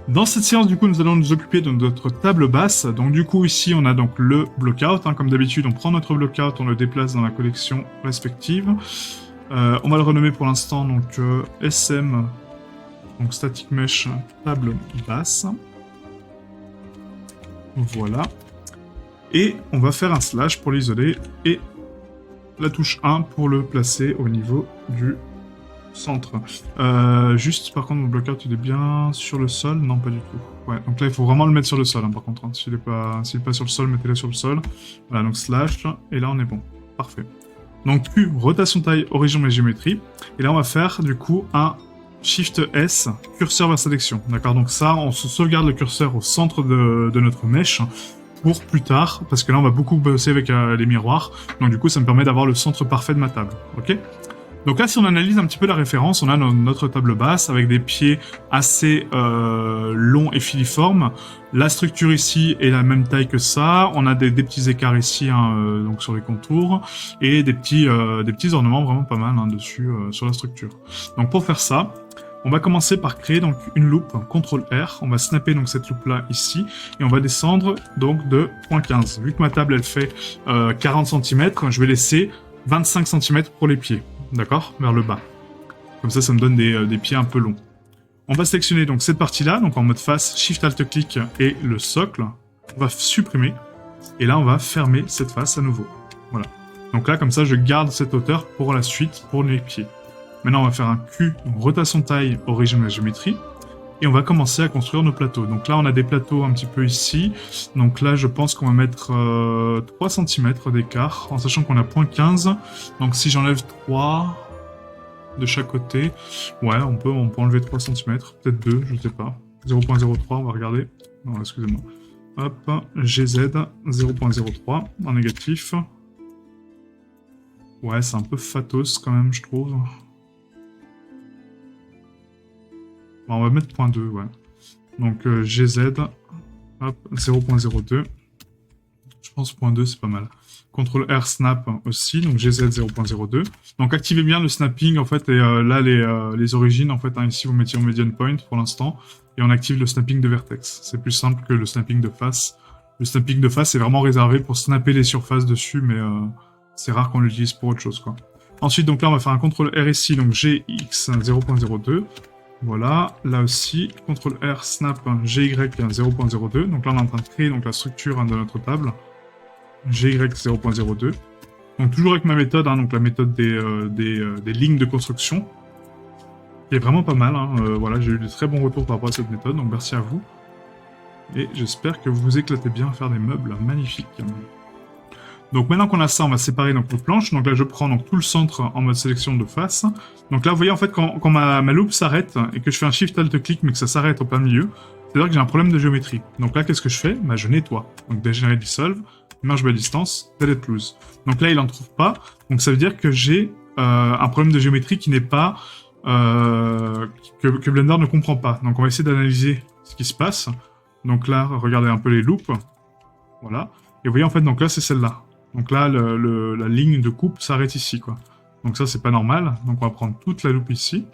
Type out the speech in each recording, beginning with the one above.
Dans cette séance, du coup, nous allons nous occuper de notre table basse. Donc, du coup, ici, on a donc le blockout. Comme d'habitude, on prend notre blockout, on le déplace dans la collection respective. On va le renommer pour l'instant donc SM, donc Static Mesh table basse. Voilà. Et on va faire un slash pour l'isoler et la touche 1 pour le placer au niveau du centre. Juste, par contre, mon blockout, il est bien sur le sol? Non, pas du tout. Ouais, donc là, il faut vraiment le mettre sur le sol, hein, par contre. Hein. S'il est pas sur le sol, mettez-le sur le sol. Voilà, donc slash, et là, on est bon. Parfait. Donc Q, rotation taille, origine et géométrie. Et là, on va faire, du coup, un Shift S, curseur vers sélection. D'accord, donc ça, on se sauvegarde le curseur au centre de notre mèche pour plus tard, parce que là, on va beaucoup bosser avec les miroirs. Donc du coup, ça me permet d'avoir le centre parfait de ma table. Ok? Donc là, si on analyse un petit peu la référence, on a notre table basse avec des pieds assez longs et filiformes. La structure ici est la même taille que ça. On a des petits écarts ici, hein, donc sur les contours, et des petits ornements vraiment pas mal hein, dessus sur la structure. Donc pour faire ça, on va commencer par créer donc une loupe, CTRL R. On va snapper donc cette loupe là ici, et on va descendre donc de 0.15. Vu que ma table elle fait 40 cm, je vais laisser 25 cm pour les pieds. D'accord, vers le bas. Comme ça me donne des pieds un peu longs. On va sélectionner donc cette partie-là, donc en mode face, Shift Alt Clic et le socle. On va supprimer. Et là, on va fermer cette face à nouveau. Voilà. Donc là, comme ça, je garde cette hauteur pour la suite, pour les pieds. Maintenant, on va faire un Q, rotation taille, origine de la géométrie. Et on va commencer à construire nos plateaux. Donc là, on a des plateaux un petit peu ici. Donc là, je pense qu'on va mettre 3 cm d'écart, en sachant qu'on a 0.15. Donc si j'enlève 3 de chaque côté, ouais, on peut enlever 3 cm, peut-être 2, je sais pas. 0.03, on va regarder. Non, excusez-moi. Hop, GZ, 0.03, en négatif. Ouais, c'est un peu fatos quand même, je trouve. Bon, on va mettre 0.2, ouais. Donc GZ, hop, 0.02. Je pense 0.2 c'est pas mal. CTRL R snap aussi, donc GZ 0.02. Donc activez bien le snapping en fait, et là les origines en fait, hein, ici vous mettez en median point pour l'instant, et on active le snapping de vertex. C'est plus simple que le snapping de face. Le snapping de face est vraiment réservé pour snapper les surfaces dessus, mais c'est rare qu'on l'utilise pour autre chose quoi. Ensuite donc là on va faire un CTRL R ici, donc GX 0.02. Voilà, là aussi, CTRL R snap GY 0.02. Donc là on est en train de créer donc la structure hein, de notre table. GY 0.02. Donc toujours avec ma méthode, hein, donc la méthode des lignes de construction, qui est vraiment pas mal. Hein, voilà, j'ai eu de très bons retours par rapport à cette méthode, donc merci à vous. Et j'espère que vous vous éclatez bien à faire des meubles magnifiques. Donc maintenant qu'on a ça, on va séparer donc nos planches. Donc là, je prends donc tout le centre en mode sélection de face. Donc là, vous voyez en fait quand ma loupe s'arrête et que je fais un Shift Alt Clic, mais que ça s'arrête au plein milieu, c'est-à-dire que j'ai un problème de géométrie. Donc là, qu'est-ce que je fais? Bah, je nettoie. Donc dégénérer dissolve, merge by distance, delete loose. Donc là, il en trouve pas. Donc ça veut dire que j'ai un problème de géométrie qui n'est pas que Blender ne comprend pas. Donc on va essayer d'analyser ce qui se passe. Donc là, regardez un peu les loupes. Voilà. Et vous voyez en fait, donc là, c'est celle-là. Donc là, la ligne de coupe s'arrête ici, quoi. Donc ça, c'est pas normal. Donc on va prendre toute la loupe ici.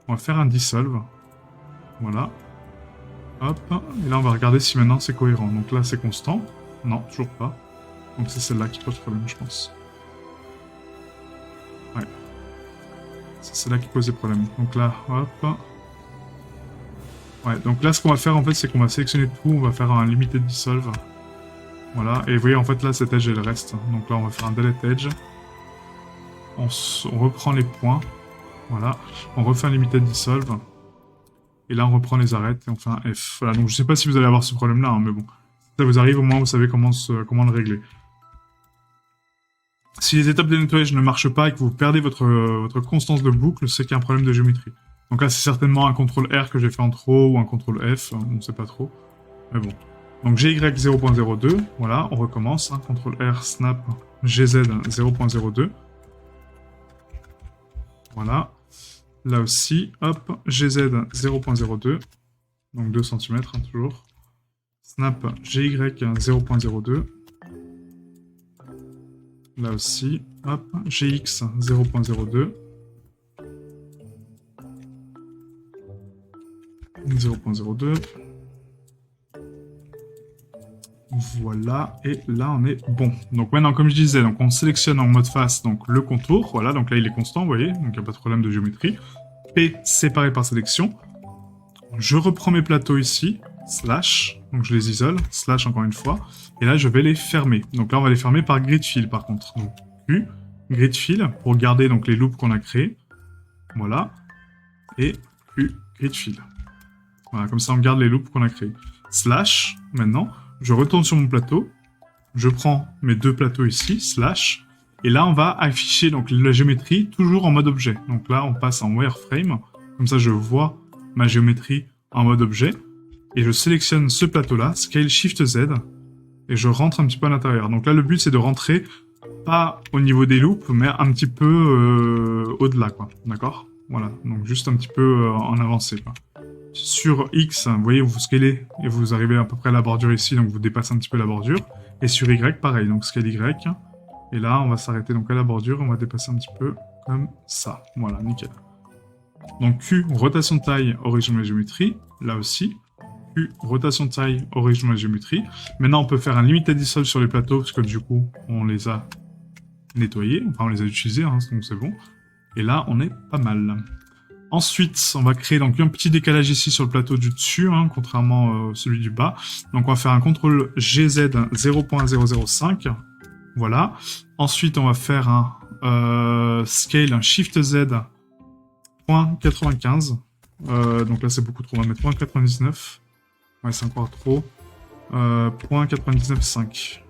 On va faire un dissolve. Voilà. Hop. Et là, on va regarder si maintenant c'est cohérent. Donc là, c'est constant. Non, toujours pas. Donc c'est celle-là qui pose problème, je pense. Ouais. C'est celle-là qui pose des problèmes. Donc là, hop. Ouais, donc là, ce qu'on va faire, en fait, c'est qu'on va sélectionner tout. On va faire un limited dissolve. Voilà, et vous voyez en fait là cet edge elle reste. Donc là on va faire un delete edge. On reprend les points. Voilà, on refait un limited dissolve. Et là on reprend les arêtes et on fait un F. Voilà, donc je sais pas si vous allez avoir ce problème là, hein, mais bon. Si ça vous arrive, au moins vous savez comment le régler. Si les étapes de nettoyage ne marchent pas et que vous perdez votre constance de boucle, c'est qu'il y a un problème de géométrie. Donc là c'est certainement un CTRL R que j'ai fait en trop ou un CTRL F, on ne sait pas trop. Mais bon. Donc GY 0.02, voilà, on recommence, hein, CTRL R, snap, GZ 0.02. Voilà. Là aussi, hop, GZ 0.02, donc 2 cm, hein, toujours. Snap, GY 0.02. Là aussi, hop, GX 0.02. 0.02. Voilà, et là on est bon. Donc maintenant, comme je disais, donc on sélectionne en mode face donc le contour. Voilà, donc là il est constant, vous voyez, donc il n'y a pas de problème de géométrie. P séparé par sélection. Je reprends mes plateaux ici, slash, donc je les isole, slash encore une fois, et là je vais les fermer. Donc là on va les fermer par grid fill par contre. Donc Q, grid fill, pour garder donc les loops qu'on a créés. Voilà, et Q, grid fill. Voilà, comme ça on garde les loops qu'on a créés. Slash, maintenant, je retourne sur mon plateau, je prends mes deux plateaux ici, slash, et là on va afficher donc la géométrie toujours en mode objet. Donc là on passe en wireframe, comme ça je vois ma géométrie en mode objet, et je sélectionne ce plateau-là, Scale Shift Z, et je rentre un petit peu à l'intérieur. Donc là le but c'est de rentrer pas au niveau des loops, mais un petit peu au-delà, quoi. D'accord? Voilà, donc juste un petit peu en avancée, quoi. Sur X, vous voyez, vous scalez et vous arrivez à peu près à la bordure ici, donc vous dépassez un petit peu la bordure. Et sur Y, pareil, donc scale Y. Et là, on va s'arrêter donc à la bordure, on va dépasser un petit peu comme ça. Voilà, nickel. Donc Q, rotation de taille, origine de la géométrie. Là aussi. Q, rotation de taille, origine de la géométrie. Maintenant, on peut faire un limited dissolve sur les plateaux, parce que du coup, on les a nettoyés. Enfin, on les a utilisés, hein, donc c'est bon. Et là, on est pas mal. Ensuite, on va créer donc un petit décalage ici sur le plateau du dessus, hein, contrairement à celui du bas. Donc on va faire un CTRL GZ 0.005. Voilà. Ensuite, on va faire un scale, un Shift Z 0.95. Donc là, c'est beaucoup trop. On va mettre 0.99. Ouais, c'est encore trop. 0.995. Je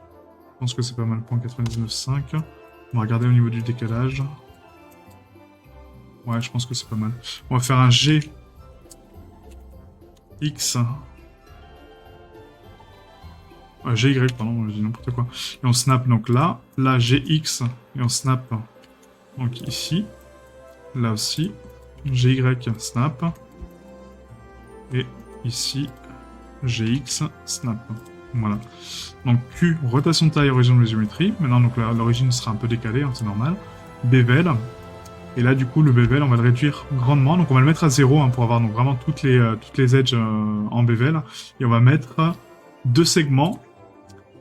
pense que c'est pas mal. 0.995. On va regarder au niveau du décalage. Ouais, je pense que c'est pas mal. On va faire un G X. GY, pardon, je dis n'importe quoi. Et on snap donc là. Là, GX. Et on snap donc ici. Là aussi. GY, snap. Et ici, GX, snap. Voilà. Donc Q, rotation de taille, origine de la géométrie. Maintenant, donc l'origine sera un peu décalée, hein, c'est normal. Bevel. Et là, du coup, le bevel, on va le réduire grandement. Donc, on va le mettre à 0 hein, pour avoir donc, vraiment toutes les edges en bevel. Et on va mettre 2 segments.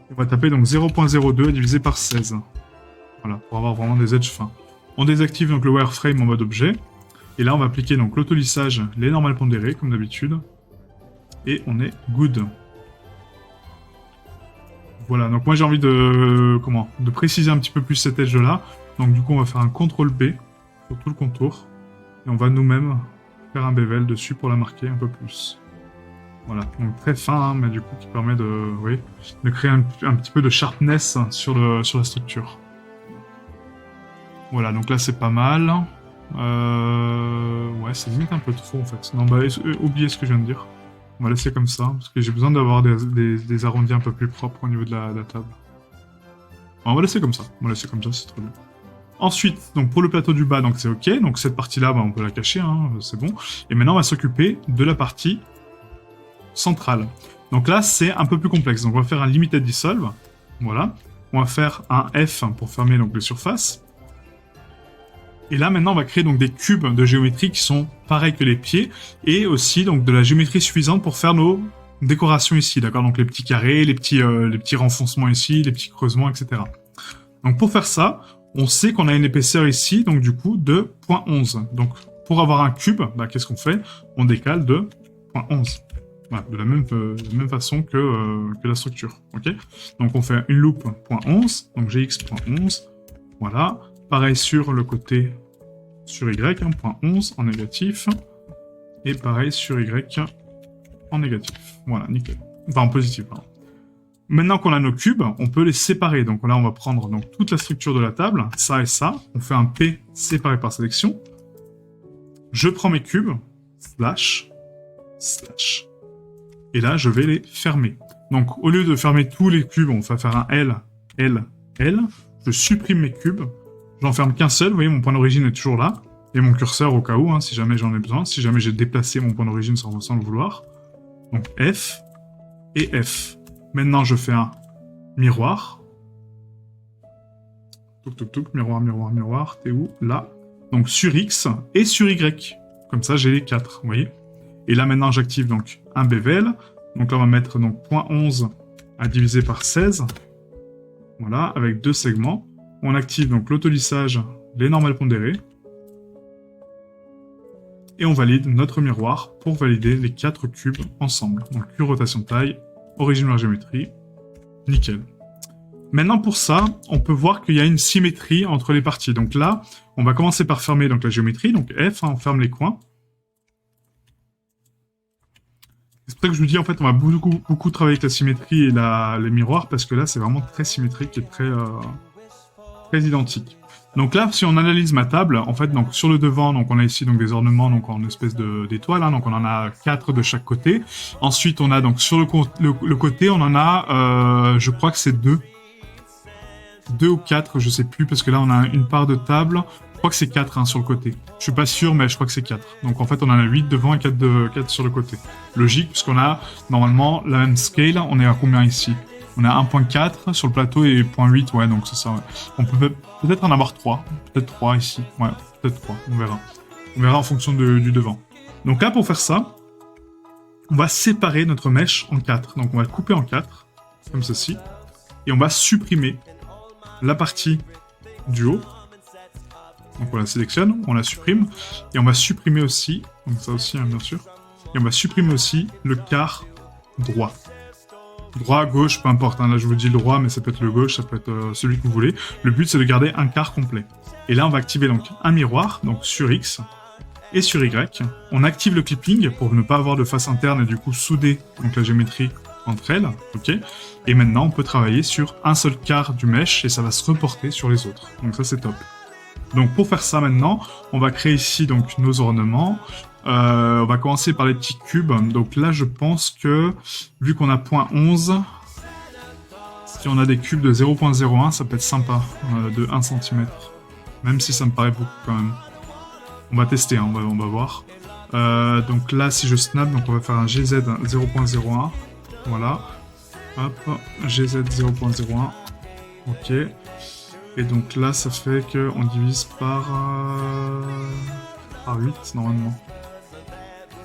On va taper donc 0.02 divisé par 16. Voilà, pour avoir vraiment des edges fins. On désactive donc le wireframe en mode objet. Et là, on va appliquer donc l'autolissage, les normales pondérées, comme d'habitude. Et on est good. Voilà, donc moi j'ai envie de préciser un petit peu plus cette edge-là. Donc du coup, on va faire un CTRL B sur tout le contour. Et on va nous-mêmes faire un bevel dessus pour la marquer un peu plus. Voilà, donc très fin, hein, mais du coup qui permet de créer un petit peu de sharpness sur la structure. Voilà, donc là c'est pas mal. Ouais, c'est limite un peu trop en fait. Non, bah oubliez ce que je viens de dire. On va laisser comme ça, parce que j'ai besoin d'avoir des arrondis un peu plus propres au niveau de la table. On va laisser comme ça, c'est très bien. Ensuite, donc pour le plateau du bas, donc c'est ok. Donc cette partie-là, bah, on peut la cacher, hein, c'est bon. Et maintenant, on va s'occuper de la partie centrale. Donc là, c'est un peu plus complexe. Donc on va faire un limited dissolve. Voilà. On va faire un F pour fermer donc les surfaces. Et là, maintenant, on va créer donc des cubes de géométrie qui sont pareils que les pieds, et aussi donc de la géométrie suffisante pour faire nos décorations ici, d'accord? Donc les petits carrés, les petits renfoncements ici, les petits creusements, etc. Donc pour faire ça, on sait qu'on a une épaisseur ici, donc du coup de 0.11. Donc pour avoir un cube, bah, qu'est-ce qu'on fait? On décale de 0.11. Voilà, de la même façon que la structure, ok? Donc on fait une loupe 0.11, donc gx.11, voilà. Pareil sur le côté sur y, 0.11 en négatif, et pareil sur y en négatif. Voilà, nickel. Enfin en positif, pardon. Maintenant qu'on a nos cubes, on peut les séparer. Donc là, on va prendre donc, toute la structure de la table, ça et ça. On fait un P séparé par sélection. Je prends mes cubes, slash, slash. Et là, je vais les fermer. Donc, au lieu de fermer tous les cubes, on va faire un L, L, L. Je supprime mes cubes. J'en ferme qu'un seul. Vous voyez, mon point d'origine est toujours là. Et mon curseur au cas où, hein, si jamais j'en ai besoin. Si jamais j'ai déplacé mon point d'origine sans le vouloir. Donc, F et F. Maintenant, je fais un miroir. Touc, touc, touc, miroir, miroir, miroir. T'es où? Là. Donc, sur X et sur Y. Comme ça, j'ai les 4, vous voyez? Et là, maintenant, j'active donc un bevel. Donc là, on va mettre donc 0.11 à diviser par 16. Voilà, avec 2 segments. On active donc l'autolissage, les normales pondérées. Et on valide notre miroir pour valider les 4 cubes ensemble. Donc Q, rotation taille, origine de la géométrie, nickel. Maintenant pour ça, on peut voir qu'il y a une symétrie entre les parties. Donc là, on va commencer par fermer donc, la géométrie, donc F, hein, on ferme les coins. C'est pour ça que je vous dis, en fait, on va beaucoup travailler avec la symétrie et les miroirs, parce que là, c'est vraiment très symétrique et très identique. Donc là, si on analyse ma table, en fait, donc sur le devant, donc on a ici donc des ornements donc en espèce d'étoiles, hein, donc on en a 4 de chaque côté. Ensuite, on a donc sur le côté, on en a, je crois que c'est 2 ou 4, je sais plus, parce que là on a une part de table. Je crois que c'est 4 hein, sur le côté. Je suis pas sûr, mais je crois que c'est 4. Donc en fait, on en a 8 devant et 4 sur le côté. Logique, puisqu'on a normalement la même scale. On est à combien ici? On a 1.4 sur le plateau et 0.8, ouais, donc c'est ça. Ouais. On peut peut-être en avoir 3. Peut-être 3 ici. Ouais, peut-être 3, on verra. On verra en fonction du devant. Donc là, pour faire ça, on va séparer notre mèche en 4. Donc on va le couper en 4, comme ceci. Et on va supprimer la partie du haut. Donc on la sélectionne, on la supprime. Et on va supprimer aussi, donc ça aussi, hein, bien sûr. Et on va supprimer aussi le quart droit. Droit, gauche, peu importe. Hein. Là, je vous dis le droit, mais ça peut être le gauche, ça peut être celui que vous voulez. Le but, c'est de garder un quart complet. Et là, on va activer donc un miroir, donc sur X et sur Y. On active le clipping pour ne pas avoir de face interne et du coup souder donc la géométrie entre elles. Ok. Et maintenant, on peut travailler sur un seul quart du mesh et ça va se reporter sur les autres. Donc ça, c'est top. Donc pour faire ça maintenant, on va créer ici donc nos ornements. On va commencer par les petits cubes. Donc là, je pense que, vu qu'on a 0.11, si on a des cubes de 0.01, ça peut être sympa, de 1 cm. Même si ça me paraît beaucoup quand même. On va tester, hein, on va voir. Donc là, si je snap, donc on va faire un GZ 0.01. Voilà. Hop, GZ 0.01. Ok. Et donc là, ça fait qu'on divise par 8, normalement.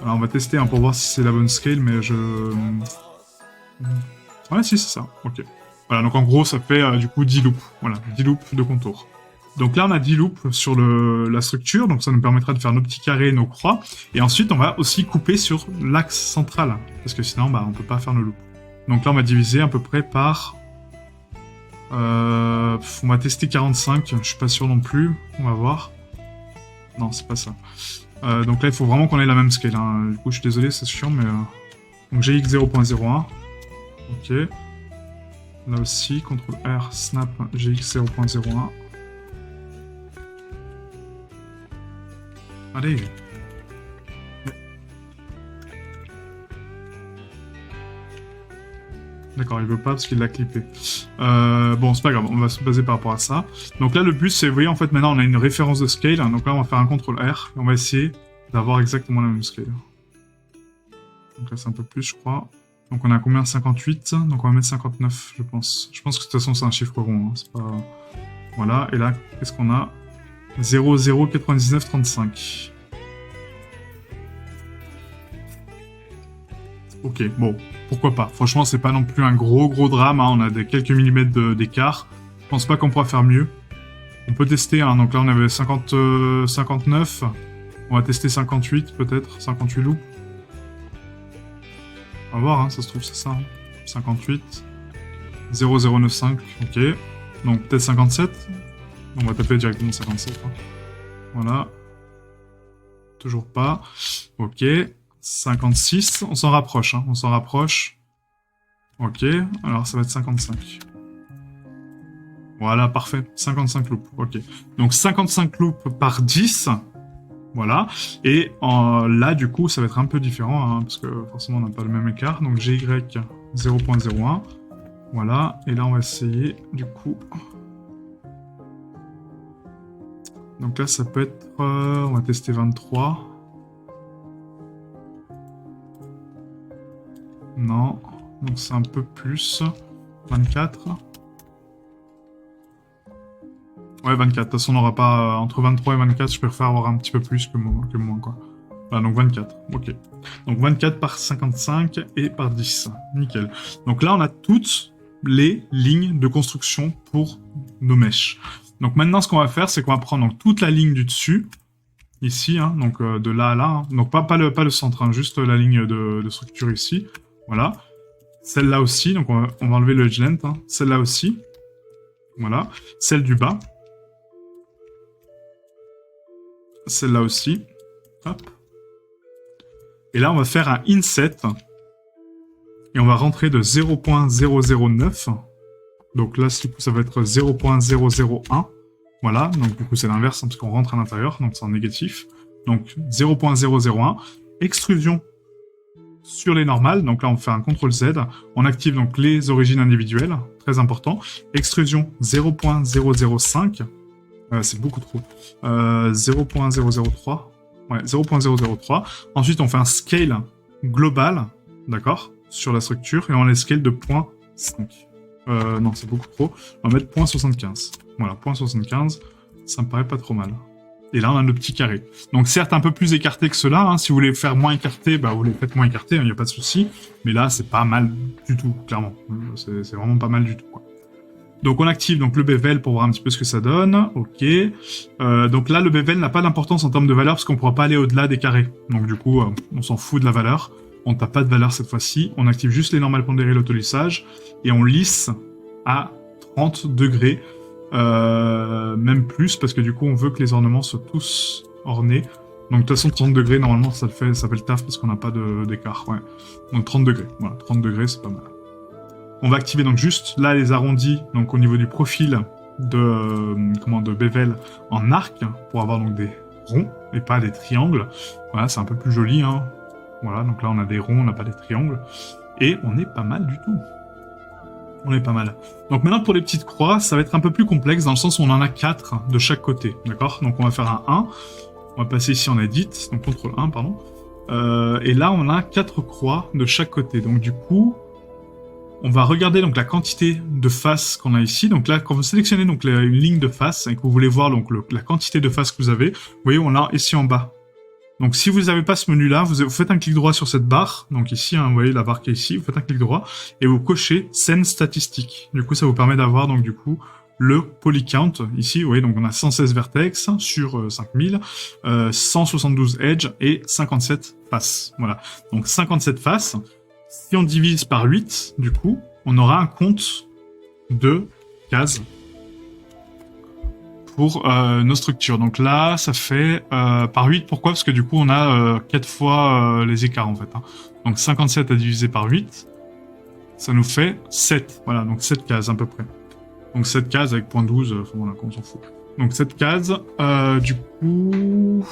Alors on va tester hein, pour voir si c'est la bonne scale, mais je... Ouais, si, c'est ça. Ok. Voilà, donc en gros, ça fait du coup 10 loops. Voilà, 10 loops de contour. Donc là, on a 10 loops sur la structure, donc ça nous permettra de faire nos petits carrés et nos croix. Et ensuite, on va aussi couper sur l'axe central, parce que sinon, bah, on peut pas faire nos loops. Donc là, on va diviser à peu près par... on va tester 45, je suis pas sûr non plus, on va voir. Non, c'est pas ça. Donc là, il faut vraiment qu'on ait la même scale. Hein. Du coup, je suis désolé, c'est chiant, mais... Donc GX 0.01. Ok. Là aussi, CTRL R, snap, GX 0.01. Allez. D'accord, il veut pas parce qu'il l'a clippé. Bon, c'est pas grave, on va se baser par rapport à ça. Donc là, le but, c'est, vous voyez, en fait, maintenant, on a une référence de scale. Hein, donc là, on va faire un CTRL R et on va essayer d'avoir exactement la même scale. Donc là, c'est un peu plus, je crois. Donc on a combien? 58. Donc on va mettre 59, je pense. Je pense que de toute façon, c'est un chiffre rond. Hein, c'est pas... Voilà, et là, qu'est-ce qu'on a? 009935. Ok, bon, pourquoi pas. Franchement, c'est pas non plus un gros drame. Hein. On a quelques millimètres d'écart. Je pense pas qu'on pourra faire mieux. On peut tester. Hein. Donc là, on avait 59. On va tester 58, peut-être. 58 loups. On va voir, hein, ça se trouve, c'est ça. Hein. 58. 0095, ok. Donc peut-être 57. On va taper directement 57. Hein. Voilà. Toujours pas. Ok. 56. On s'en rapproche. Hein. On s'en rapproche. Ok. Alors ça va être 55. Voilà, parfait. 55 loops. Ok. Donc 55 loops par 10. Voilà. Et là, du coup, ça va être un peu différent. Hein, parce que forcément, on n'a pas le même écart. Donc GY 0.01. Voilà. Et là, on va essayer, du coup... Donc là, ça peut être... on va tester 23. Non. Donc c'est un peu plus. 24. Ouais, 24. De toute façon, on n'aura pas... entre 23 et 24, je préfère avoir un petit peu plus que moins quoi. Voilà, donc 24, ok. Donc 24 par 55 et par 10, nickel. Donc là, on a toutes les lignes de construction pour nos mèches. Donc maintenant, ce qu'on va faire, c'est qu'on va prendre donc, toute la ligne du dessus, ici, hein, donc de là à là, hein. Donc pas le centre, hein, juste la ligne de structure ici, voilà. Celle-là aussi, donc on va enlever le edge length, hein. Celle-là aussi, voilà. Celle du bas. Celle-là aussi, hop. Et là, on va faire un inset, et on va rentrer de 0.009, donc là, du coup, ça va être 0.001, voilà, donc du coup, c'est l'inverse, hein, parce qu'on rentre à l'intérieur, donc c'est en négatif, donc 0.001, extrusion sur les normales, donc là, on fait un CTRL-Z, on active donc les origines individuelles, très important, extrusion 0.005, c'est beaucoup trop, 0.003, ouais, 0.003, ensuite, on fait un scale global, d'accord, sur la structure, et on les scale de 0.5. Non, c'est beaucoup trop. On va mettre 0.75. Voilà, 0.75, ça me paraît pas trop mal. Et là, on a le petit carré. Donc, certes, un peu plus écarté que cela. Hein. Si vous voulez faire moins écarté, bah, vous les faites moins écarté, il n'y a pas de souci. Mais là, c'est pas mal du tout, clairement. C'est vraiment pas mal du tout, quoi. Donc, on active donc, le bevel pour voir un petit peu ce que ça donne. Ok. Donc là, le bevel n'a pas d'importance en termes de valeur parce qu'on ne pourra pas aller au-delà des carrés. Donc, du coup, on s'en fout de la valeur. On tape pas de valeur cette fois-ci. On active juste les normales pondérées, l'autolissage. Et on lisse à 30 degrés. Même plus, parce que du coup, on veut que les ornements soient tous ornés. Donc, de toute façon, 30 degrés, normalement, ça fait le taf parce qu'on n'a pas d'écart. Ouais. Donc, 30 degrés. Voilà, 30 degrés, c'est pas mal. On va activer donc juste là les arrondis, donc au niveau du profil de bevel en arc, pour avoir donc des ronds et pas des triangles. Voilà, c'est un peu plus joli, hein. Voilà, donc là on a des ronds, on n'a pas des triangles. Et on est pas mal du tout. On est pas mal. Donc maintenant pour les petites croix, ça va être un peu plus complexe dans le sens où on en a 4 de chaque côté, d'accord? Donc on va faire un 1, on va passer ici en edit, donc CTRL 1, pardon. Et là on a 4 croix de chaque côté, donc du coup... On va regarder donc la quantité de faces qu'on a ici. Donc là, quand vous sélectionnez donc une ligne de face et que vous voulez voir donc la quantité de faces que vous avez, vous voyez, on l'a ici en bas. Donc si vous n'avez pas ce menu-là, vous faites un clic droit sur cette barre. Donc ici, hein, vous voyez la barre qui est ici, vous faites un clic droit et vous cochez scène statistique. Du coup, ça vous permet d'avoir donc du coup le poly count. Ici, vous voyez, donc on a 116 vertex sur 5000, 172 edge et 57 faces. Voilà. Donc 57 faces. Si on divise par 8, du coup, on aura un compte de cases pour nos structures. Donc là, ça fait par 8. Pourquoi? Parce que du coup, on a 4 fois les écarts, en fait. Hein. Donc 57 à diviser par 8, ça nous fait 7. Voilà, donc 7 cases à peu près. Donc 7 cases avec .12, voilà, on s'en fout. Donc 7 cases, du coup...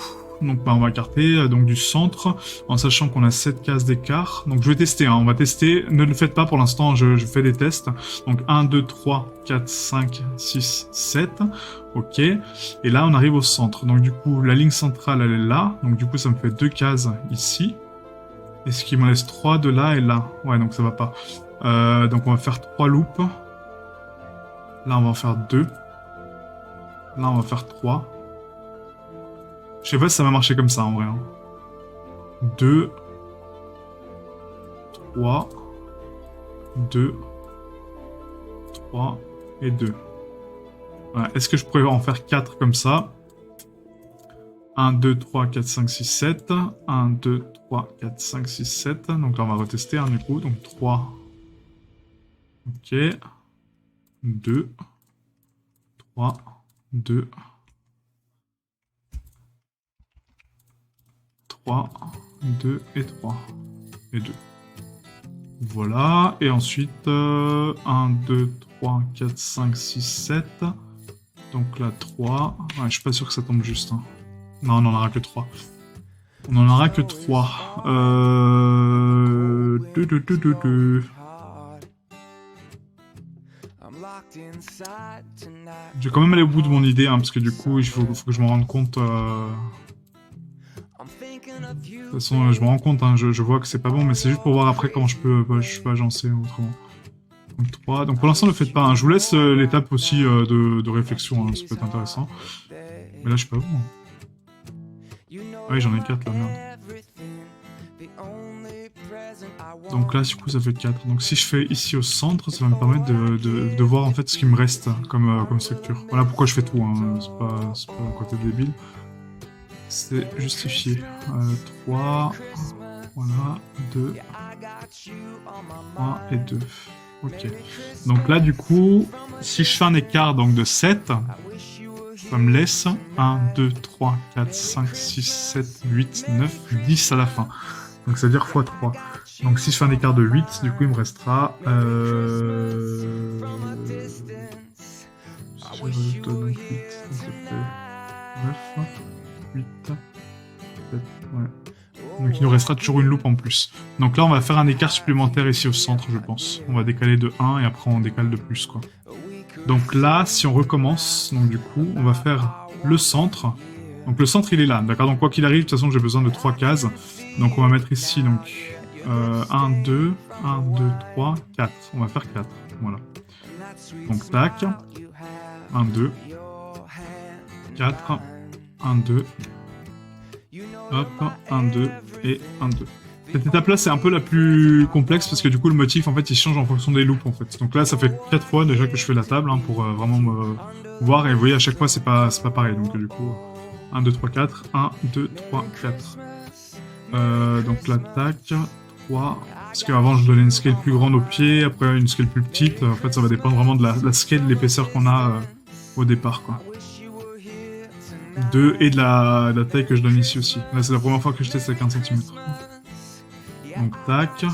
Donc bah, on va écarter donc du centre, en sachant qu'on a 7 cases d'écart. Donc je vais tester, hein. On va tester, ne le faites pas pour l'instant, je fais des tests. Donc 1, 2, 3, 4, 5, 6, 7, ok. Et là on arrive au centre, donc du coup la ligne centrale elle est là, donc du coup ça me fait 2 cases ici. Et ce qui me laisse 3 de là et là, ouais donc ça va pas. Donc on va faire 3 loops. Là on va en faire 2. Là on va faire 3. Je sais pas si ça va marcher comme ça en vrai. 2, 3, 2, 3 et 2. Voilà. Est-ce que je pourrais en faire 4 comme ça? 1, 2, 3, 4, 5, 6, 7. 1, 2, 3, 4, 5, 6, 7. Donc là on va retester du coup. Donc 3. Ok. 2. 3. 2. 3, 2 et 3. Et 2. Voilà. Et ensuite, 1, 2, 3, 4, 5, 6, 7. Donc là, 3. Ouais, je suis pas sûr que ça tombe juste. Hein. Non, on n'en aura que 3. On n'en aura que 3. Je vais quand même aller au bout de mon idée, hein, parce que du coup, il faut que je me rende compte... De toute façon, je me rends compte, hein, je vois que c'est pas bon, mais c'est juste pour voir après comment je peux agencer autrement. Donc 3. Donc pour l'instant, ne le faites pas. Hein. Je vous laisse l'étape aussi de réflexion, hein, ça peut être intéressant. Mais là, je suis pas bon. Hein. Ah oui, j'en ai 4 là, merde. Donc là, du coup, ça fait 4. Donc si je fais ici au centre, ça va me permettre de voir en fait ce qui me reste comme structure. Voilà pourquoi je fais tout, hein. C'est pas un côté débile. C'est justifié. 3, voilà, 2, 3 et 2. Ok. Donc là, du coup, si je fais un écart donc, de 7, ça me laisse 1, 2, 3, 4, 5, 6, 7, 8, 9, 10 à la fin. Donc ça veut dire x3. Donc si je fais un écart de 8, du coup il me restera... Si je rajoute donc 8, donc ça fait 9, 8, 7, ouais. Donc il nous restera toujours une loupe en plus. Donc là on va faire un écart supplémentaire ici au centre je pense. On va décaler de 1 et après on décale de plus quoi. Donc là si on recommence, donc du coup on va faire le centre. Donc le centre il est là, d'accord. Donc quoi qu'il arrive, de toute façon j'ai besoin de 3 cases. Donc on va mettre ici donc 1, 2, 1, 2, 3, 4. On va faire 4, voilà. Donc tac, 1, 2, 4, 1, 2, hop, 1, 2 et 1, 2. Cette étape-là, c'est un peu la plus complexe parce que du coup, le motif, en fait, il change en fonction des loops, en fait. Donc là, ça fait 4 fois déjà que je fais la table hein, pour vraiment me voir. Et vous voyez, à chaque fois, c'est pas pareil. Donc du coup, 1, 2, 3, 4, 1, 2, 3, 4. Donc là, tac, 3. Parce qu'avant, je donnais une scale plus grande au pied, après une scale plus petite. En fait, ça va dépendre vraiment de la scale, de l'épaisseur qu'on a au départ, quoi. 2 et de la taille que je donne ici aussi. Là, c'est la première fois que je teste avec 1 cm. Donc, tac.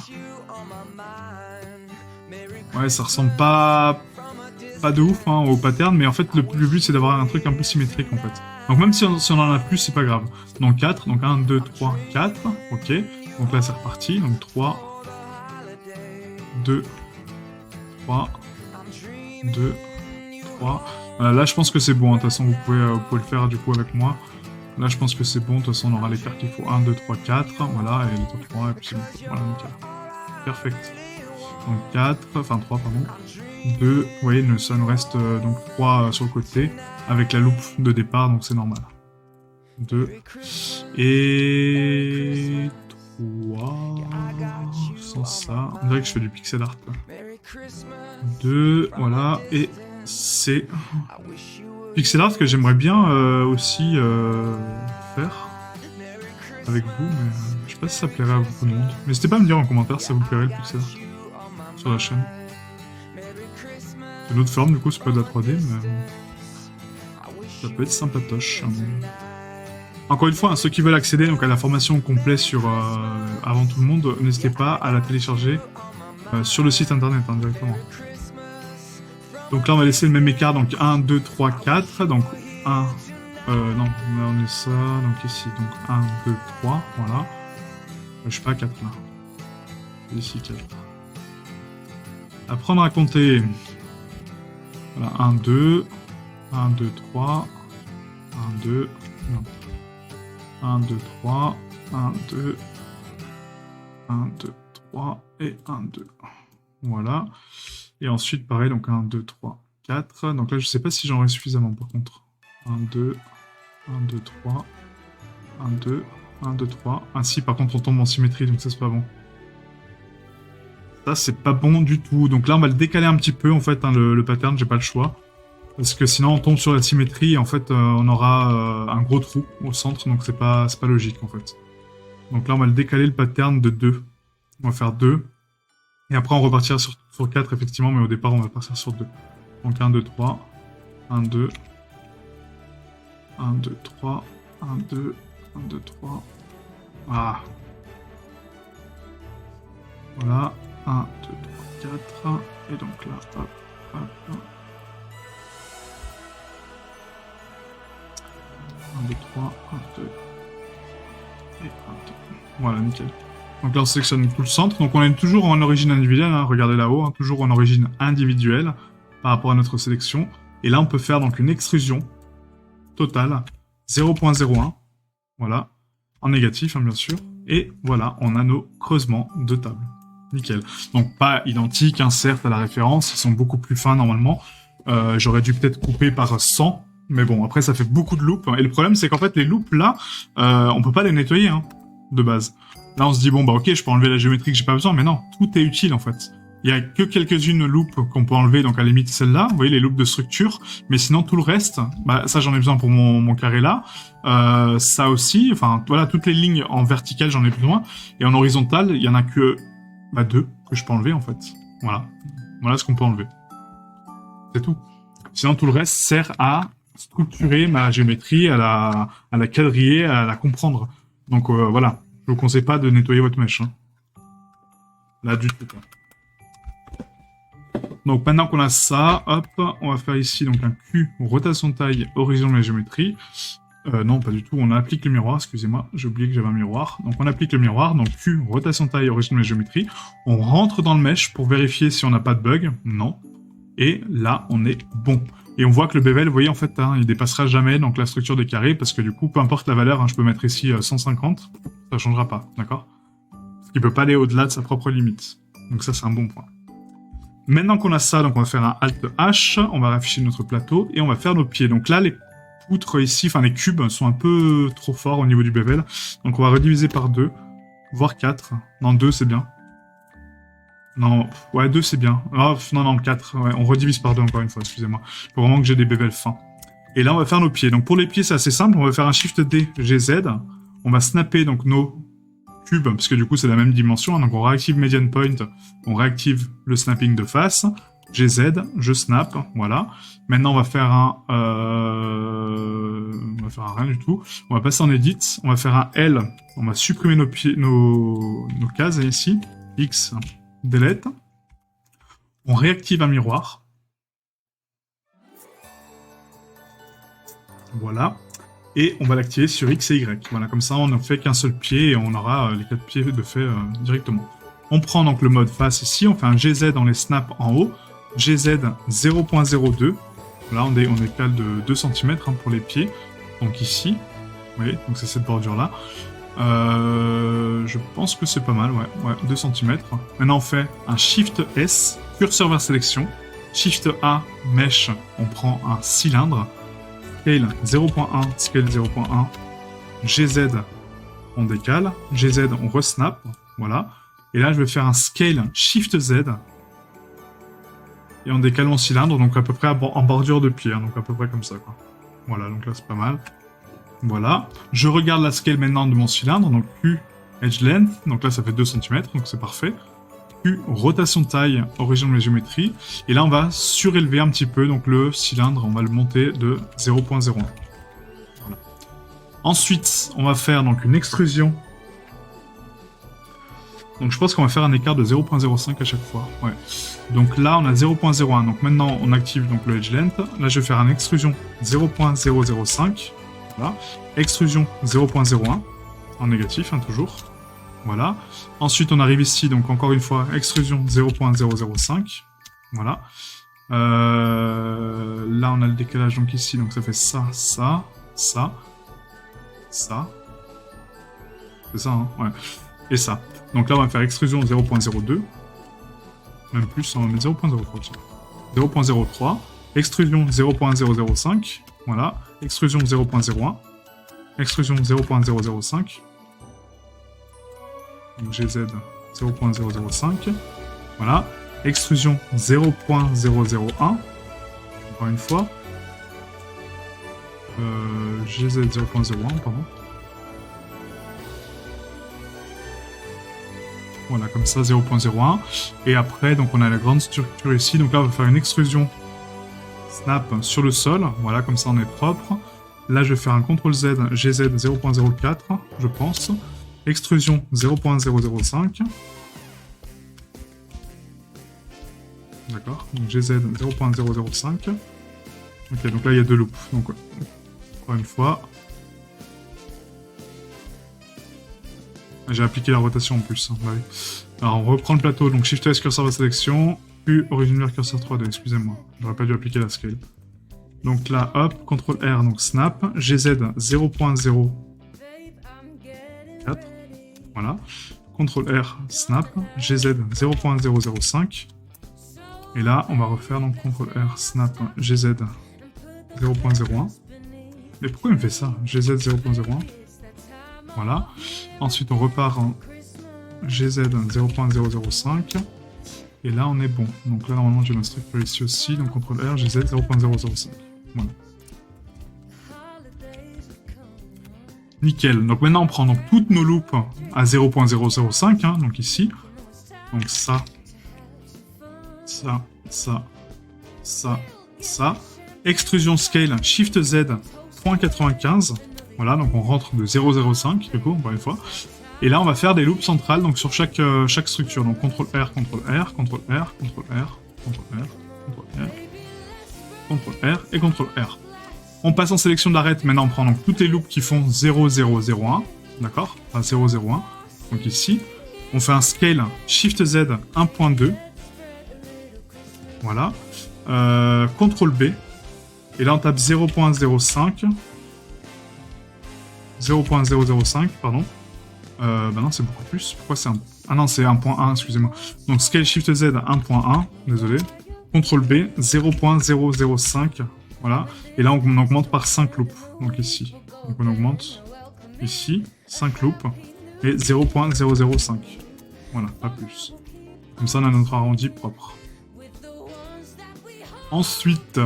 Ouais, ça ressemble pas de ouf hein, au pattern, mais en fait, le but, c'est d'avoir un truc un peu symétrique, en fait. Donc, même si on en a plus, c'est pas grave. Donc, 4. Donc, 1, 2, 3, 4. Ok. Donc là, c'est reparti. Donc, 3, 2, 3, 2, 3. Là, je pense que c'est bon. De toute façon, vous pouvez le faire du coup avec moi. Là, je pense que c'est bon. De toute façon, on aura les cartes qu'il faut. 1, 2, 3, 4. Voilà, et les 2, 3. Et puis c'est bon. Voilà, nickel. Perfect. Donc 4, enfin 3, pardon. 2, vous voyez, ça nous reste donc 3 sur le côté. Avec la loupe de départ, donc c'est normal. 2. Et 3. Sans ça. On dirait que je fais du pixel art. 2, voilà. Et c'est pixel art que j'aimerais bien aussi faire avec vous, mais je sais pas si ça plairait à beaucoup de monde. N'hésitez pas à me dire en commentaire si ça vous plairait le pixel art sur la chaîne. C'est une autre forme du coup, c'est pas de la 3D, mais ça peut être sympatoche. Encore une fois, hein, ceux qui veulent accéder donc, à la formation complète sur Avant tout le monde, n'hésitez pas à la télécharger sur le site internet hein, directement. Donc là, on va laisser le même écart, donc 1, 2, 3, 4. Donc 1, non, là on est ça, donc ici, donc 1, 2, 3, voilà. Je sais pas, 4 là. Ici, 4. Apprendre à compter. Voilà, 1, 2, 1, 2, 3, 1, 2, non. 1, 2, 3, 1, 2, 1, 2, 3 et 1, 2. Voilà. Et ensuite, pareil, donc 1, 2, 3, 4. Donc là, je sais pas si j'en aurai suffisamment par contre. 1, 2, 1, 2, 3, 1, 2, 1, 2, 3. Ah si, par contre, on tombe en symétrie, donc ça, c'est pas bon. Ça, c'est pas bon du tout. Donc là, on va le décaler un petit peu, en fait, hein, le pattern, j'ai pas le choix. Parce que sinon, on tombe sur la symétrie et en fait, on aura un gros trou au centre, donc c'est pas logique, en fait. Donc là, on va le décaler, le pattern, de 2. On va faire 2. Et après, on repartira sur 4, effectivement, mais au départ, on va partir sur 2. Donc 1, 2, 3. 1, 2. 1, 2, 3. 1, 2. 1, 2, 3. Ah. Voilà. 1, 2, 3, 4. Et donc là, hop, hop, hop. 1, 2, 3, 1, 2. Et 1, 2. Voilà, nickel. Donc là, on sélectionne tout le centre. Donc on est toujours en origine individuelle, hein, regardez là-haut, hein, toujours en origine individuelle par rapport à notre sélection. Et là, on peut faire donc une extrusion totale, 0.01, voilà, en négatif, hein, bien sûr. Et voilà, on a nos creusements de table. Nickel. Donc pas identiques, hein, certes, à la référence, ils sont beaucoup plus fins normalement. J'aurais dû peut-être couper par 100, mais bon, après ça fait beaucoup de loops. Et le problème, c'est qu'en fait, les loops là, on peut pas les nettoyer, hein, de base. Là, on se dit, bon, bah ok, je peux enlever la géométrie que j'ai pas besoin, mais non, tout est utile, en fait. Il y a que quelques-unes loupes qu'on peut enlever, donc à la limite celle-là, vous voyez, les loupes de structure, mais sinon tout le reste, bah ça j'en ai besoin pour mon carré là, ça aussi, enfin voilà, toutes les lignes en verticale j'en ai besoin, et en horizontal, il y en a que bah, 2 que je peux enlever en fait. Voilà ce qu'on peut enlever. C'est tout. Sinon tout le reste sert à structurer ma géométrie, à la quadriller, à la comprendre. Donc voilà, je vous conseille pas de nettoyer votre mèche. Hein. Là du tout. Quoi. Donc maintenant qu'on a ça, hop, on va faire ici donc un Q, rotation de taille, horizon de la géométrie. Non, pas du tout, on applique le miroir, excusez-moi, j'ai oublié que j'avais un miroir. Donc on applique le miroir, donc Q, rotation de taille, horizon de la géométrie. On rentre dans le mesh pour vérifier si on n'a pas de bug, non. Et là, on est bon. Et on voit que le bevel, vous voyez, en fait, hein, il dépassera jamais donc la structure de carré, parce que du coup, peu importe la valeur, hein, je peux mettre ici 150, ça changera pas, d'accord? Parce qu'il peut pas aller au-delà de sa propre limite. Donc ça, c'est un bon point. Maintenant qu'on a ça, donc on va faire un Alt H, on va afficher notre plateau, et on va faire nos pieds. Donc là, les poutres ici, enfin les cubes, sont un peu trop forts au niveau du bevel. Donc on va rediviser par 2, voire 4. Non, 2 c'est bien. Non, ouais, 2 c'est bien. Oh, non, 4, ouais, on redivise par 2 encore une fois, excusez-moi. Il faut vraiment que j'ai des bevels fins. Et là, on va faire nos pieds. Donc pour les pieds, c'est assez simple, on va faire un Shift D, GZ. On va snapper donc nos cube, parce que du coup c'est la même dimension, hein, donc on réactive median point, on réactive le snapping de face, GZ, je snap, voilà. Maintenant on va faire un rien du tout, on va passer en edit, on va faire un L, on va supprimer nos cases ici, X, delete, on réactive un miroir, voilà. Et on va l'activer sur X et Y. Voilà, comme ça, on ne fait qu'un seul pied et on aura les 4 pieds de fait directement. On prend donc le mode face ici, on fait un GZ dans les snaps en haut, GZ 0.02. Là, on décale de 2 cm hein, pour les pieds. Donc ici, vous voyez, donc c'est cette bordure-là. Je pense que c'est pas mal, ouais, 2 cm. Maintenant, on fait un Shift S, curseur vers sélection. Shift A, mesh, on prend un cylindre. Scale 0.1, scale 0.1, GZ, on décale, GZ, on resnap, voilà. Et là, je vais faire un scale Shift Z, et on décale mon cylindre, donc à peu près en bordure de pied, hein, donc à peu près comme ça, quoi. Voilà, donc là, c'est pas mal. Voilà. Je regarde la scale maintenant de mon cylindre, donc Q, edge length, donc là, ça fait 2 cm, donc c'est parfait. Q, rotation de taille, origine de la géométrie. Et là, on va surélever un petit peu, donc le cylindre, on va le monter de 0.01. Voilà. Ensuite, on va faire donc une extrusion. Donc je pense qu'on va faire un écart de 0.05 à chaque fois. Ouais. Donc là, on a 0.01. Donc maintenant, on active donc le edge length. Là, je vais faire une extrusion 0.005. Voilà. Extrusion 0.01 en négatif, hein, toujours. Voilà. Ensuite, on arrive ici, donc encore une fois, extrusion 0.005. Voilà. Là, on a le décalage donc ici, donc ça fait ça, ça, ça, ça. C'est ça, hein, ouais. Et ça. Donc là, on va faire extrusion 0.02. Même plus, on va mettre 0.03. 0.03. Extrusion 0.005. Voilà. Extrusion 0.01. Extrusion 0.005. Donc GZ 0.005. Voilà. Extrusion 0.001. Encore une fois. GZ 0.01, pardon. Voilà, comme ça, 0.01. Et après, donc on a la grande structure ici. Donc là, on va faire une extrusion snap sur le sol. Voilà, comme ça, on est propre. Là, je vais faire un CTRL-Z, GZ 0.04, je pense. Extrusion 0.005. D'accord, donc GZ 0.005. Ok, donc là, il y a 2 loops. Donc, encore une fois. J'ai appliqué la rotation en plus. Hein. Bah oui. Alors, on reprend le plateau. Donc, Shift S, curseur de sélection. Puis, origine vers curseur 3D. Excusez-moi. J'aurais pas dû appliquer la scale. Donc là, hop, CTRL R, donc snap. GZ 0.04. Voilà. CTRL R, snap. GZ 0.005. Et là, on va refaire donc CTRL R, snap. GZ 0.01. Mais pourquoi il me fait ça? GZ 0.01. Voilà. Ensuite, on repart en GZ 0.005. Et là, on est bon. Donc là, normalement, j'ai ma structure ici aussi. Donc CTRL R, GZ 0.005. Voilà. Nickel. Donc maintenant, on prend donc toutes nos loops à 0.005, hein, donc ici. Donc ça, ça, ça, ça, ça. Extrusion scale, Shift Z, 0.95. Voilà, donc on rentre de 0.05, du coup, encore une fois. Et là, on va faire des loops centrales, donc sur chaque structure. Donc CTRL R, CTRL R, CTRL R, CTRL R, CTRL R, CTRL R, CTRL R et CTRL R. On passe en sélection d'arrêt, maintenant on prend donc toutes les loops qui font 0,0,01, d'accord, enfin 0,01, donc ici. On fait un scale Shift Z 1.2, voilà, CTRL B, et là on tape 0.05, 0.005, pardon. Bah non, c'est beaucoup plus, pourquoi c'est un... Ah non, c'est 1.1, excusez-moi. Donc scale Shift Z 1.1, désolé, CTRL B, 0.005, voilà, et là on augmente par 5 loops, donc ici. Donc on augmente ici, 5 loops, et 0.005. Voilà, pas plus. Comme ça on a notre arrondi propre. Ensuite...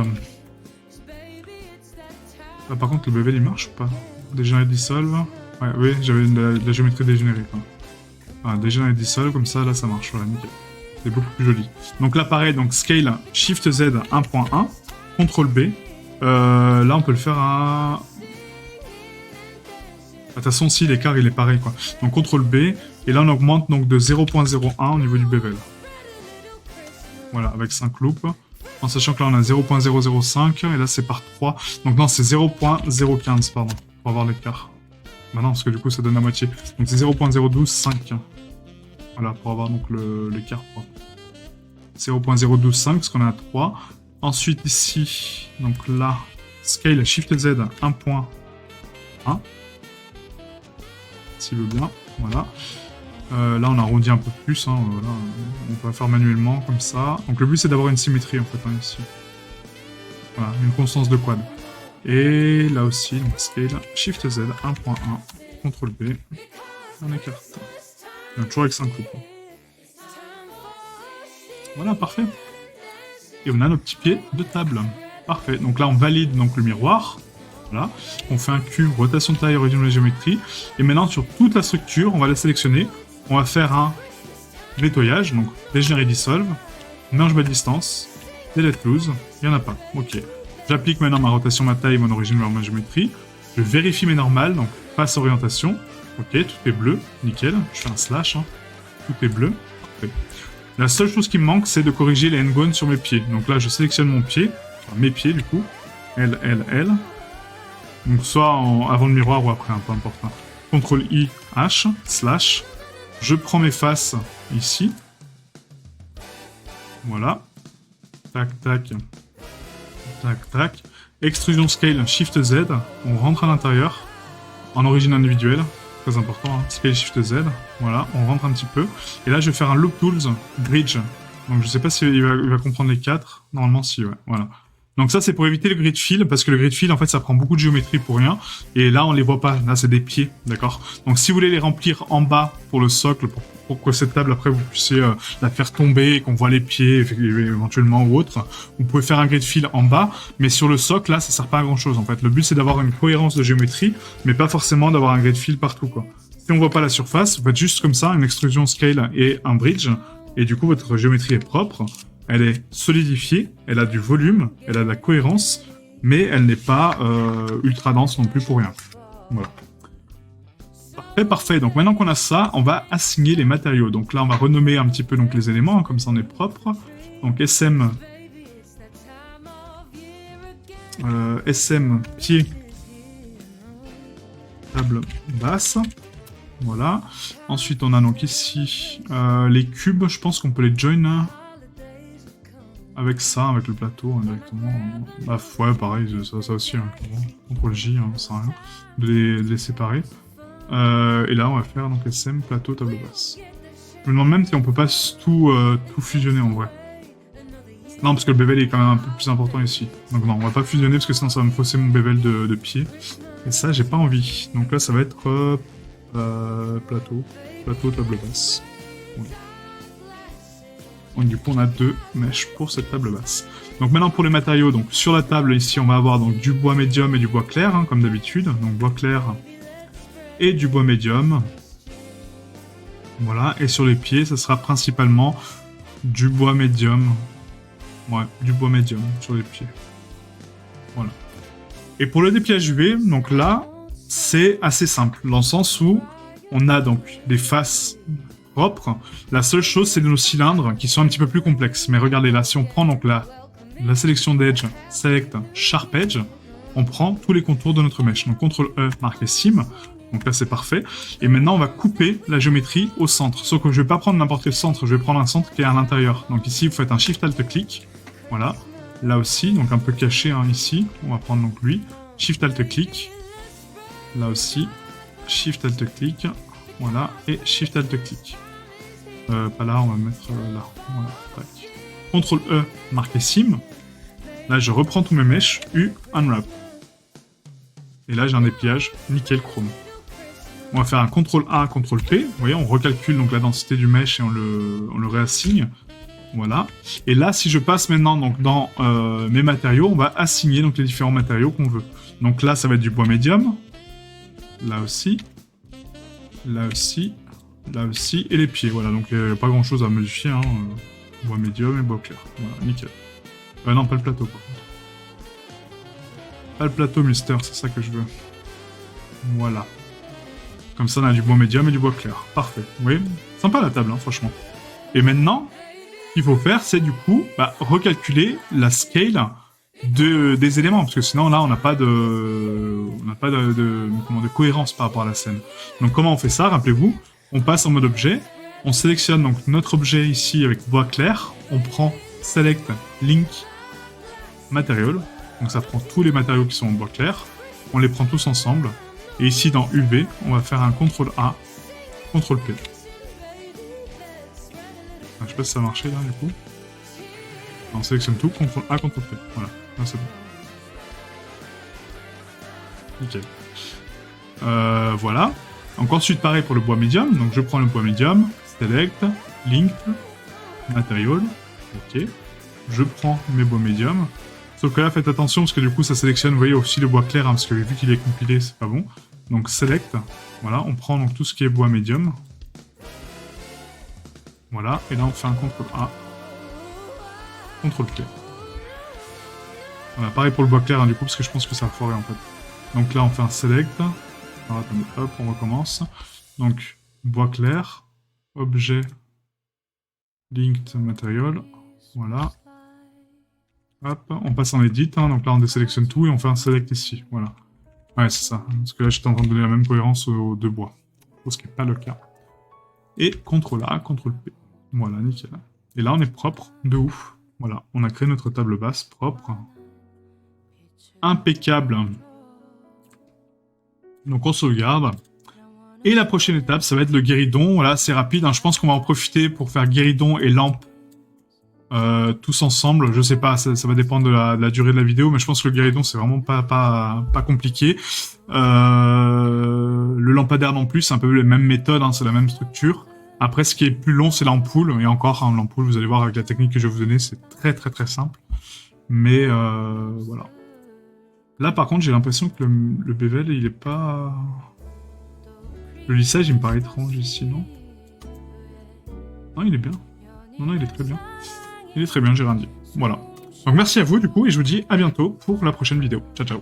Là, par contre le bevel il marche ou pas? Dégénérer dissolve. Ouais, oui, j'avais la géométrie dégénérée, quoi. Voilà, dégénérer dissolve, comme ça, là ça marche, voilà, nickel. C'est beaucoup plus joli. Donc là pareil, donc scale Shift Z 1.1, CTRL B. Là on peut le faire à... De toute façon, si l'écart il est pareil, quoi. Donc CTRL B, et là on augmente donc de 0.01 au niveau du bevel. Voilà, avec 5 loops. En sachant que là on a 0.005, et là c'est par 3. Donc non, c'est 0.015, pardon, pour avoir l'écart. Bah non, parce que du coup ça donne la moitié. Donc c'est 0.012,5. Voilà, pour avoir donc l'écart propre. 0.012,5, parce qu'on a à 3. Ensuite ici, donc là, scale Shift Z 1.1. S'il veut bien, voilà. Là on arrondit un peu plus, hein, voilà. On peut faire manuellement comme ça. Donc le but c'est d'avoir une symétrie en fait, hein, ici. Voilà, une constance de quad. Et là aussi, donc scale Shift Z 1.1, CTRL B, on écarte. Donc toujours avec 5 loops. Voilà, parfait. Et on a nos petits pieds de table. Parfait. Donc là on valide donc le miroir. Voilà. On fait un Q, rotation de taille, origine de la géométrie. Et maintenant sur toute la structure, on va la sélectionner. On va faire un nettoyage, donc dégénérer dissolve, merge by distance, delete loose, il n'y en a pas. Ok. J'applique maintenant ma rotation, ma taille, mon origine vers ma géométrie. Je vérifie mes normales, donc face orientation. Ok, tout est bleu, nickel. Je fais un slash, hein. Tout est bleu. Parfait. La seule chose qui me manque, c'est de corriger les n-gones sur mes pieds. Donc là, je sélectionne mon pied, enfin mes pieds du coup. L, L, L. Donc soit avant le miroir ou après, hein, peu importe. Hein. CTRL I, H, slash. Je prends mes faces ici. Voilà. Tac, tac. Tac, tac. Extrusion scale, Shift Z. On rentre à l'intérieur. En origine individuelle. Très important, hein. Scale, Shift Z. Voilà, on rentre un petit peu. Et là, je vais faire un Loop Tools Bridge. Donc, je sais pas s'il va comprendre les 4. Normalement, si, ouais. Voilà. Donc ça, c'est pour éviter le grid fill, parce que le grid fill, en fait, ça prend beaucoup de géométrie pour rien. Et là, on les voit pas. Là, c'est des pieds, d'accord? Donc, si vous voulez les remplir en bas pour le socle, pour que cette table, après, vous puissiez la faire tomber et qu'on voit les pieds, éventuellement, ou autre, vous pouvez faire un grid fill en bas. Mais sur le socle, là, ça sert pas à grand-chose, en fait. Le but, c'est d'avoir une cohérence de géométrie, mais pas forcément d'avoir un grid fill partout, quoi. Si on voit pas la surface, vous faites juste comme ça, une extrusion scale et un bridge. Et du coup, votre géométrie est propre. Elle est solidifiée, elle a du volume, elle a de la cohérence, mais elle n'est pas ultra dense non plus pour rien. Voilà. Parfait, parfait. Donc maintenant qu'on a ça, on va assigner les matériaux. Donc là, on va renommer un petit peu donc, les éléments, hein, comme ça on est propre. Donc SM... SM pied table basse. Voilà. Ensuite, on a donc ici les cubes. Je pense qu'on peut les join... avec ça, avec le plateau, hein, directement. Bah, ouais, pareil, ça aussi, hein, CTRL J, hein, ça sert à rien, de les séparer. Et là, on va faire donc SM, plateau, table basse. Je me demande même si on peut pas tout fusionner en vrai. Non, parce que le bevel est quand même un peu plus important ici. Donc non, on va pas fusionner parce que sinon ça va me fausser mon bevel de pied. Et ça, j'ai pas envie. Donc là, ça va être Plateau, table basse. Oui. Donc, du coup, on a 2 mèches pour cette table basse. Donc maintenant pour les matériaux, donc sur la table ici, on va avoir donc du bois médium et du bois clair, hein, comme d'habitude. Donc bois clair et du bois médium. Voilà, et sur les pieds, ça sera principalement du bois médium. Ouais, du bois médium sur les pieds. Voilà. Et pour le dépliage UV, donc là, c'est assez simple, dans le sens où on a donc des faces propres. La seule chose, c'est nos cylindres qui sont un petit peu plus complexes. Mais regardez là, si on prend donc la sélection d'Edge, Select Sharp Edge, on prend tous les contours de notre mèche. Donc CTRL E marqué Sim. Donc là, c'est parfait. Et maintenant, on va couper la géométrie au centre. Sauf que je ne vais pas prendre n'importe quel centre, je vais prendre un centre qui est à l'intérieur. Donc ici, vous faites un Shift-Alt-Clic. Voilà. Là aussi, donc un peu caché hein, ici. On va prendre donc lui. Shift-Alt-Clic. Là aussi. Shift-Alt-Clic. Voilà. Et Shift-Alt-Clic. Pas là, on va mettre là. Voilà. Tac. CTRL E, marqué Sim. Là, je reprends tous mes mèches. U, Unwrap. Et là, j'ai un dépliage nickel chrome. On va faire un CTRL A, CTRL P. Vous voyez, on recalcule donc la densité du mesh et on le réassigne. Voilà. Et là, si je passe maintenant donc, dans mes matériaux, on va assigner donc, les différents matériaux qu'on veut. Donc là, ça va être du bois médium. Là aussi. Là aussi. Là aussi. Et les pieds. Voilà. Donc il n'y a pas grand chose à modifier. Hein. Bois médium et bois clair. Voilà, nickel. Non, pas le plateau par contre. Pas le plateau, Mister, c'est ça que je veux. Voilà. Comme ça, on a du bois médium et du bois clair. Parfait. Oui, sympa la table, hein, franchement. Et maintenant, ce qu'il faut faire, c'est du coup recalculer la scale des éléments, parce que sinon là, on n'a pas de cohérence par rapport à la scène. Donc comment on fait ça? Rappelez-vous, on passe en mode objet, on sélectionne donc notre objet ici avec bois clair, on prend Select Link Material, donc ça prend tous les matériaux qui sont en bois clair, on les prend tous ensemble. Et ici, dans UV, on va faire un CTRL A, CTRL P. Je sais pas si ça a marché, là, du coup. On sélectionne tout, CTRL A, CTRL P. Voilà, là, c'est bon. Nickel. Voilà. Donc ensuite, pareil pour le bois médium. Donc je prends le bois médium, Select, Link, Material. Ok. Je prends mes bois médiums. Sauf que là, faites attention, parce que du coup, ça sélectionne, vous voyez, aussi le bois clair, hein, parce que vu qu'il est compilé, c'est pas bon. Donc, Select, voilà, on prend donc tout ce qui est bois médium. Voilà, et là, on fait un CTRL A, CTRL P. Voilà, pareil pour le bois clair, hein, du coup, parce que je pense que ça a foiré, en fait. Donc là, on fait un Select. Alors, attendez, hop, on recommence. Donc, bois clair, objet, Linked Material, voilà. Hop, on passe en edit, hein, donc là on désélectionne tout et on fait un select ici, voilà. Ouais, c'est ça, parce que là j'étais en train de donner la même cohérence aux deux bois, ce qui n'est pas le cas. Et CTRL A, CTRL P, voilà, nickel. Et là on est propre, de ouf, voilà, on a créé notre table basse propre. Impeccable. Donc on sauvegarde. Et la prochaine étape, ça va être le guéridon, voilà, c'est rapide, hein, je pense qu'on va en profiter pour faire guéridon et lampe. Tous ensemble, je sais pas, ça va dépendre de la durée de la vidéo, mais je pense que le guéridon c'est vraiment pas compliqué. Le lampadaire non plus, c'est un peu les mêmes méthodes, hein, c'est la même structure. Après, ce qui est plus long, c'est l'ampoule, et encore, hein, l'ampoule, vous allez voir avec la technique que je vais vous donner, c'est très simple. Mais voilà. Là, par contre, j'ai l'impression que le bevel, il est pas... Le lissage, il me paraît étrange ici, non? Non, il est bien. Non, il est très bien. Il est très bien, j'ai rien dit. Voilà. Donc merci à vous du coup, et je vous dis à bientôt pour la prochaine vidéo. Ciao, ciao.